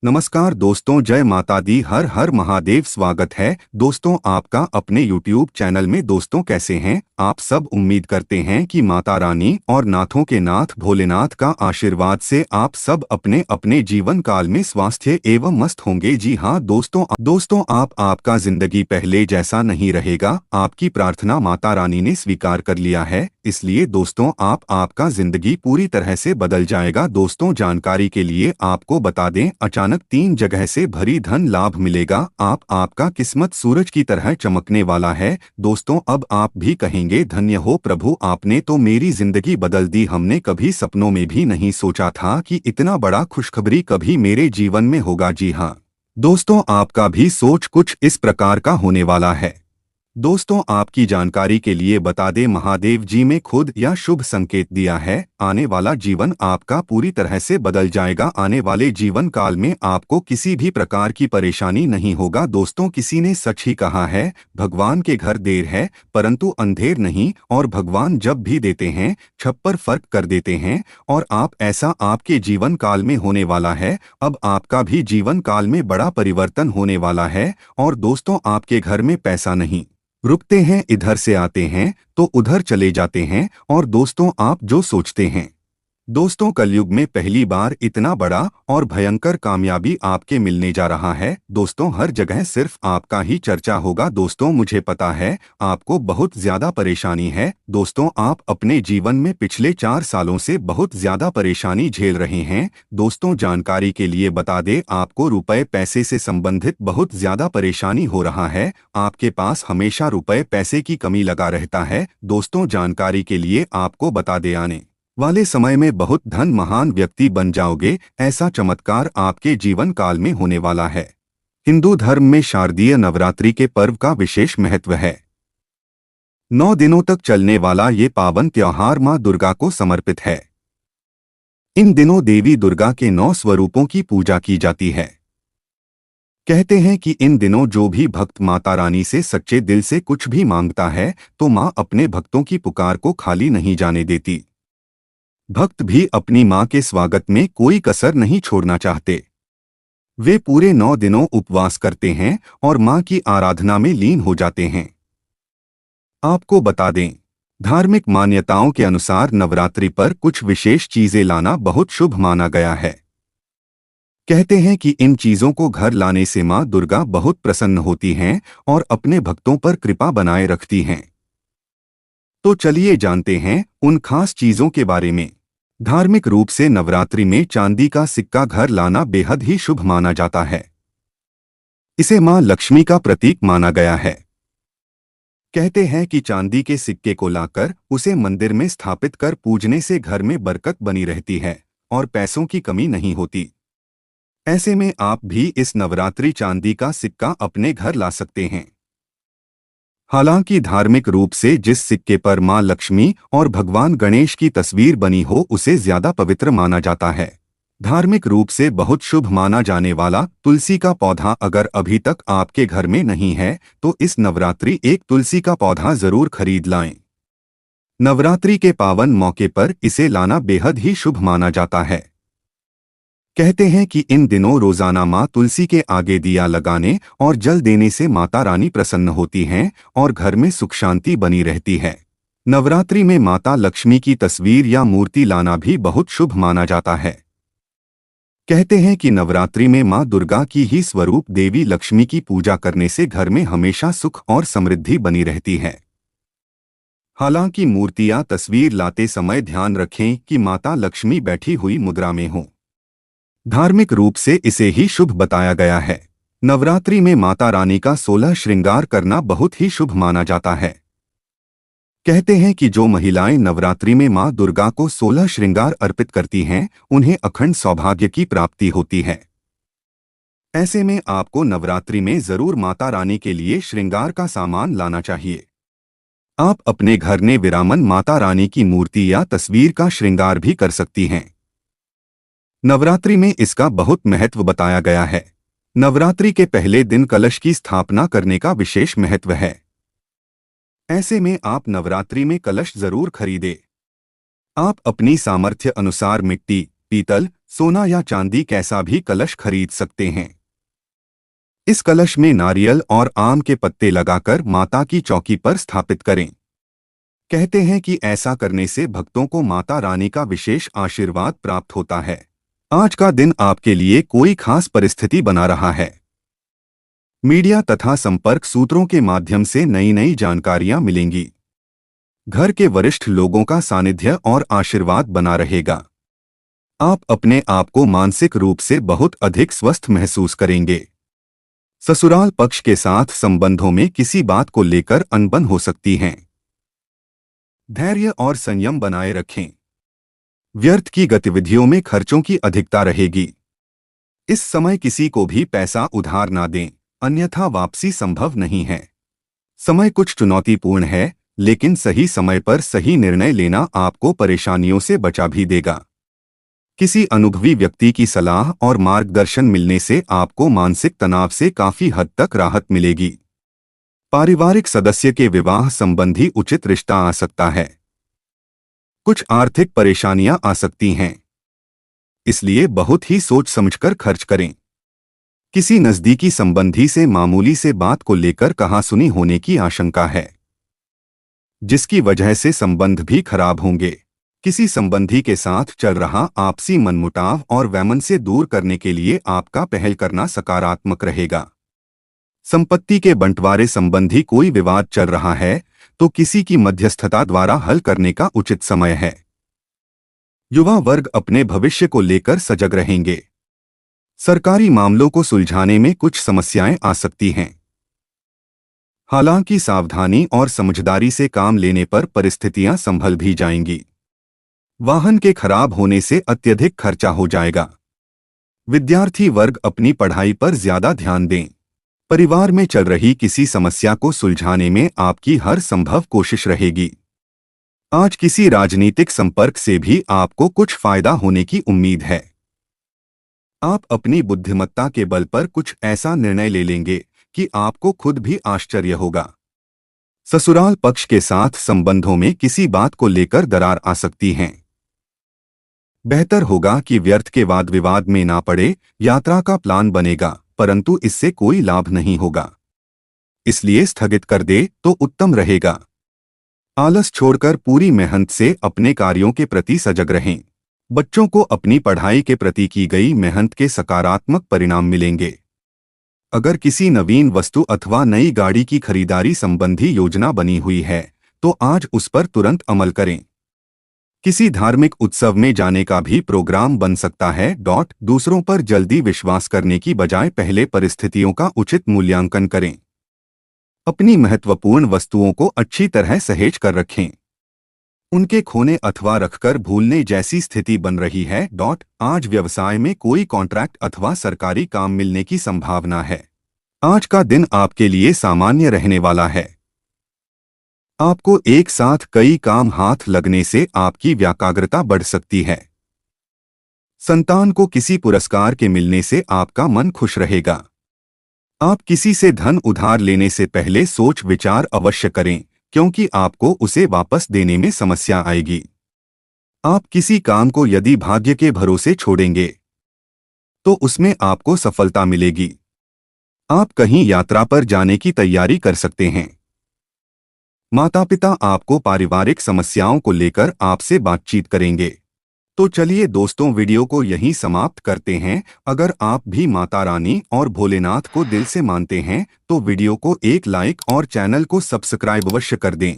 नमस्कार दोस्तों, जय माता दी, हर हर महादेव। स्वागत है दोस्तों आपका अपने YouTube चैनल में। दोस्तों कैसे हैं आप सब? उम्मीद करते हैं कि माता रानी और नाथों के नाथ भोलेनाथ का आशीर्वाद से आप सब अपने अपने जीवन काल में स्वास्थ्य एवं मस्त होंगे। जी हाँ दोस्तों आपका जिंदगी पहले जैसा नहीं रहेगा। आपकी प्रार्थना माता रानी ने स्वीकार कर लिया है, इसलिए दोस्तों आपका जिंदगी पूरी तरह से बदल जाएगा। दोस्तों जानकारी के लिए आपको बता दें, अचानक 3 जगह से भरी धन लाभ मिलेगा। आपका किस्मत सूरज की तरह चमकने वाला है। दोस्तों अब आप भी कहेंगे, धन्य हो प्रभु, आपने तो मेरी जिंदगी बदल दी। हमने कभी सपनों में भी नहीं सोचा था कि इतना बड़ा खुशखबरी कभी मेरे जीवन में होगा। जी हाँ दोस्तों, आपका भी सोच कुछ इस प्रकार का होने वाला है। दोस्तों आपकी जानकारी के लिए बता दें, महादेव जी में खुद यह शुभ संकेत दिया है, आने वाला जीवन आपका पूरी तरह से बदल जाएगा। आने वाले जीवन काल में आपको किसी भी प्रकार की परेशानी नहीं होगा। दोस्तों किसी ने सच ही कहा है, भगवान के घर देर है परंतु अंधेर नहीं, और भगवान जब भी देते हैं छप्पर फर्क कर देते हैं। और ऐसा आपके जीवन काल में होने वाला है। अब आपका भी जीवन काल में बड़ा परिवर्तन होने वाला है। और दोस्तों आपके घर में पैसा नहीं रुकते हैं, इधर से आते हैं तो उधर चले जाते हैं। और दोस्तों आप जो सोचते हैं, दोस्तों कलयुग में पहली बार इतना बड़ा और भयंकर कामयाबी आपके मिलने जा रहा है। दोस्तों हर जगह सिर्फ आपका ही चर्चा होगा। दोस्तों मुझे पता है आपको बहुत ज्यादा परेशानी है। दोस्तों आप अपने जीवन में पिछले 4 सालों से बहुत ज्यादा परेशानी झेल रहे हैं। दोस्तों जानकारी के लिए बता दें, आपको रुपए पैसे से संबंधित बहुत ज्यादा परेशानी हो रहा है। आपके पास हमेशा रुपए पैसे की कमी लगा रहता है। दोस्तों जानकारी के लिए आपको बता दें, आने वाले समय में बहुत धन महान व्यक्ति बन जाओगे। ऐसा चमत्कार आपके जीवन काल में होने वाला है। हिंदू धर्म में शारदीय नवरात्रि के पर्व का विशेष महत्व है। 9 दिनों तक चलने वाला ये पावन त्योहार मां दुर्गा को समर्पित है। इन दिनों देवी दुर्गा के 9 स्वरूपों की पूजा की जाती है। कहते हैं कि इन दिनों जो भी भक्त माता रानी से सच्चे दिल से कुछ भी मांगता है तो मां अपने भक्तों की पुकार को खाली नहीं जाने देती। भक्त भी अपनी मां के स्वागत में कोई कसर नहीं छोड़ना चाहते। वे पूरे 9 दिनों उपवास करते हैं और मां की आराधना में लीन हो जाते हैं। आपको बता दें, धार्मिक मान्यताओं के अनुसार नवरात्रि पर कुछ विशेष चीजें लाना बहुत शुभ माना गया है। कहते हैं कि इन चीजों को घर लाने से मां दुर्गा बहुत प्रसन्न होती हैं और अपने भक्तों पर कृपा बनाए रखती हैं। तो चलिए जानते हैं उन खास चीजों के बारे में। धार्मिक रूप से नवरात्रि में चांदी का सिक्का घर लाना बेहद ही शुभ माना जाता है। इसे मां लक्ष्मी का प्रतीक माना गया है। कहते हैं कि चांदी के सिक्के को लाकर उसे मंदिर में स्थापित कर पूजने से घर में बरकत बनी रहती है और पैसों की कमी नहीं होती। ऐसे में आप भी इस नवरात्रि चांदी का सिक्का अपने घर ला सकते हैं। हालांकि धार्मिक रूप से जिस सिक्के पर मां लक्ष्मी और भगवान गणेश की तस्वीर बनी हो उसे ज्यादा पवित्र माना जाता है। धार्मिक रूप से बहुत शुभ माना जाने वाला तुलसी का पौधा अगर अभी तक आपके घर में नहीं है तो इस नवरात्रि एक तुलसी का पौधा जरूर खरीद लाएं। नवरात्रि के पावन मौके पर इसे लाना बेहद ही शुभ माना जाता है। कहते हैं कि इन दिनों रोजाना मां तुलसी के आगे दिया लगाने और जल देने से माता रानी प्रसन्न होती हैं और घर में सुख शांति बनी रहती है। नवरात्रि में माता लक्ष्मी की तस्वीर या मूर्ति लाना भी बहुत शुभ माना जाता है। कहते हैं कि नवरात्रि में मां दुर्गा की ही स्वरूप देवी लक्ष्मी की पूजा करने से घर में हमेशा सुख और समृद्धि बनी रहती है। हालांकि मूर्ति या तस्वीर लाते समय ध्यान रखें कि माता लक्ष्मी बैठी हुई मुद्रा में हो। धार्मिक रूप से इसे ही शुभ बताया गया है। नवरात्रि में माता रानी का 16 श्रृंगार करना बहुत ही शुभ माना जाता है। कहते हैं कि जो महिलाएं नवरात्रि में मां दुर्गा को 16 श्रृंगार अर्पित करती हैं, उन्हें अखंड सौभाग्य की प्राप्ति होती है। ऐसे में आपको नवरात्रि में जरूर माता रानी के लिए श्रृंगार का सामान लाना चाहिए। आप अपने घर में विरामन माता रानी की मूर्ति या तस्वीर का श्रृंगार भी कर सकती हैं। नवरात्रि में इसका बहुत महत्व बताया गया है। नवरात्रि के पहले दिन कलश की स्थापना करने का विशेष महत्व है। ऐसे में आप नवरात्रि में कलश जरूर खरीदें। आप अपनी सामर्थ्य अनुसार मिट्टी, पीतल, सोना या चांदी कैसा भी कलश खरीद सकते हैं। इस कलश में नारियल और आम के पत्ते लगाकर माता की चौकी पर स्थापित करें। कहते हैं कि ऐसा करने से भक्तों को माता रानी का विशेष आशीर्वाद प्राप्त होता है। आज का दिन आपके लिए कोई खास परिस्थिति बना रहा है। मीडिया तथा संपर्क सूत्रों के माध्यम से नई नई जानकारियां मिलेंगी। घर के वरिष्ठ लोगों का सानिध्य और आशीर्वाद बना रहेगा। आप अपने आप को मानसिक रूप से बहुत अधिक स्वस्थ महसूस करेंगे। ससुराल पक्ष के साथ संबंधों में किसी बात को लेकर अनबन हो सकती हैं। धैर्य और संयम बनाए रखें। व्यर्थ की गतिविधियों में खर्चों की अधिकता रहेगी। इस समय किसी को भी पैसा उधार ना दें, अन्यथा वापसी संभव नहीं है। समय कुछ चुनौतीपूर्ण है, लेकिन सही समय पर सही निर्णय लेना आपको परेशानियों से बचा भी देगा। किसी अनुभवी व्यक्ति की सलाह और मार्गदर्शन मिलने से आपको मानसिक तनाव से काफी हद तक राहत मिलेगी। पारिवारिक सदस्य के विवाह संबंधी उचित रिश्ता आ सकता है। कुछ आर्थिक परेशानियां आ सकती हैं, इसलिए बहुत ही सोच समझकर खर्च करें। किसी नजदीकी संबंधी से मामूली से बात को लेकर कहासुनी होने की आशंका है, जिसकी वजह से संबंध भी खराब होंगे। किसी संबंधी के साथ चल रहा आपसी मनमुटाव और वैमन से दूर करने के लिए आपका पहल करना सकारात्मक रहेगा। संपत्ति के बंटवारे संबंधी कोई विवाद चल रहा है तो किसी की मध्यस्थता द्वारा हल करने का उचित समय है। युवा वर्ग अपने भविष्य को लेकर सजग रहेंगे। सरकारी मामलों को सुलझाने में कुछ समस्याएं आ सकती हैं। हालांकि सावधानी और समझदारी से काम लेने पर परिस्थितियां संभल भी जाएंगी। वाहन के खराब होने से अत्यधिक खर्चा हो जाएगा। विद्यार्थी वर्ग अपनी पढ़ाई पर ज्यादा ध्यान दें। परिवार में चल रही किसी समस्या को सुलझाने में आपकी हर संभव कोशिश रहेगी। आज किसी राजनीतिक संपर्क से भी आपको कुछ फायदा होने की उम्मीद है। आप अपनी बुद्धिमत्ता के बल पर कुछ ऐसा निर्णय ले लेंगे कि आपको खुद भी आश्चर्य होगा। ससुराल पक्ष के साथ संबंधों में किसी बात को लेकर दरार आ सकती है। बेहतर होगा कि व्यर्थ के वाद विवाद में ना पड़े। यात्रा का प्लान बनेगा, परंतु इससे कोई लाभ नहीं होगा, इसलिए स्थगित कर दे तो उत्तम रहेगा। आलस छोड़कर पूरी मेहनत से अपने कार्यों के प्रति सजग रहें। बच्चों को अपनी पढ़ाई के प्रति की गई मेहनत के सकारात्मक परिणाम मिलेंगे। अगर किसी नवीन वस्तु अथवा नई गाड़ी की खरीदारी संबंधी योजना बनी हुई है तो आज उस पर तुरंत अमल करें। किसी धार्मिक उत्सव में जाने का भी प्रोग्राम बन सकता है। दूसरों पर जल्दी विश्वास करने की बजाय पहले परिस्थितियों का उचित मूल्यांकन करें। अपनी महत्वपूर्ण वस्तुओं को अच्छी तरह सहेज कर रखें। उनके खोने अथवा रखकर भूलने जैसी स्थिति बन रही है। आज व्यवसाय में कोई कॉन्ट्रैक्ट अथवा सरकारी काम मिलने की संभावना है। आज का दिन आपके लिए सामान्य रहने वाला है। आपको एक साथ कई काम हाथ लगने से आपकी व्याकाग्रता बढ़ सकती है। संतान को किसी पुरस्कार के मिलने से आपका मन खुश रहेगा। आप किसी से धन उधार लेने से पहले सोच विचार अवश्य करें, क्योंकि आपको उसे वापस देने में समस्या आएगी। आप किसी काम को यदि भाग्य के भरोसे छोड़ेंगे तो उसमें आपको सफलता मिलेगी। आप कहीं यात्रा पर जाने की तैयारी कर सकते हैं। माता पिता आपको पारिवारिक समस्याओं को लेकर आपसे बातचीत करेंगे। तो चलिए दोस्तों, वीडियो को यहीं समाप्त करते हैं। अगर आप भी माता रानी और भोलेनाथ को दिल से मानते हैं तो वीडियो को एक लाइक और चैनल को सब्सक्राइब अवश्य कर दें।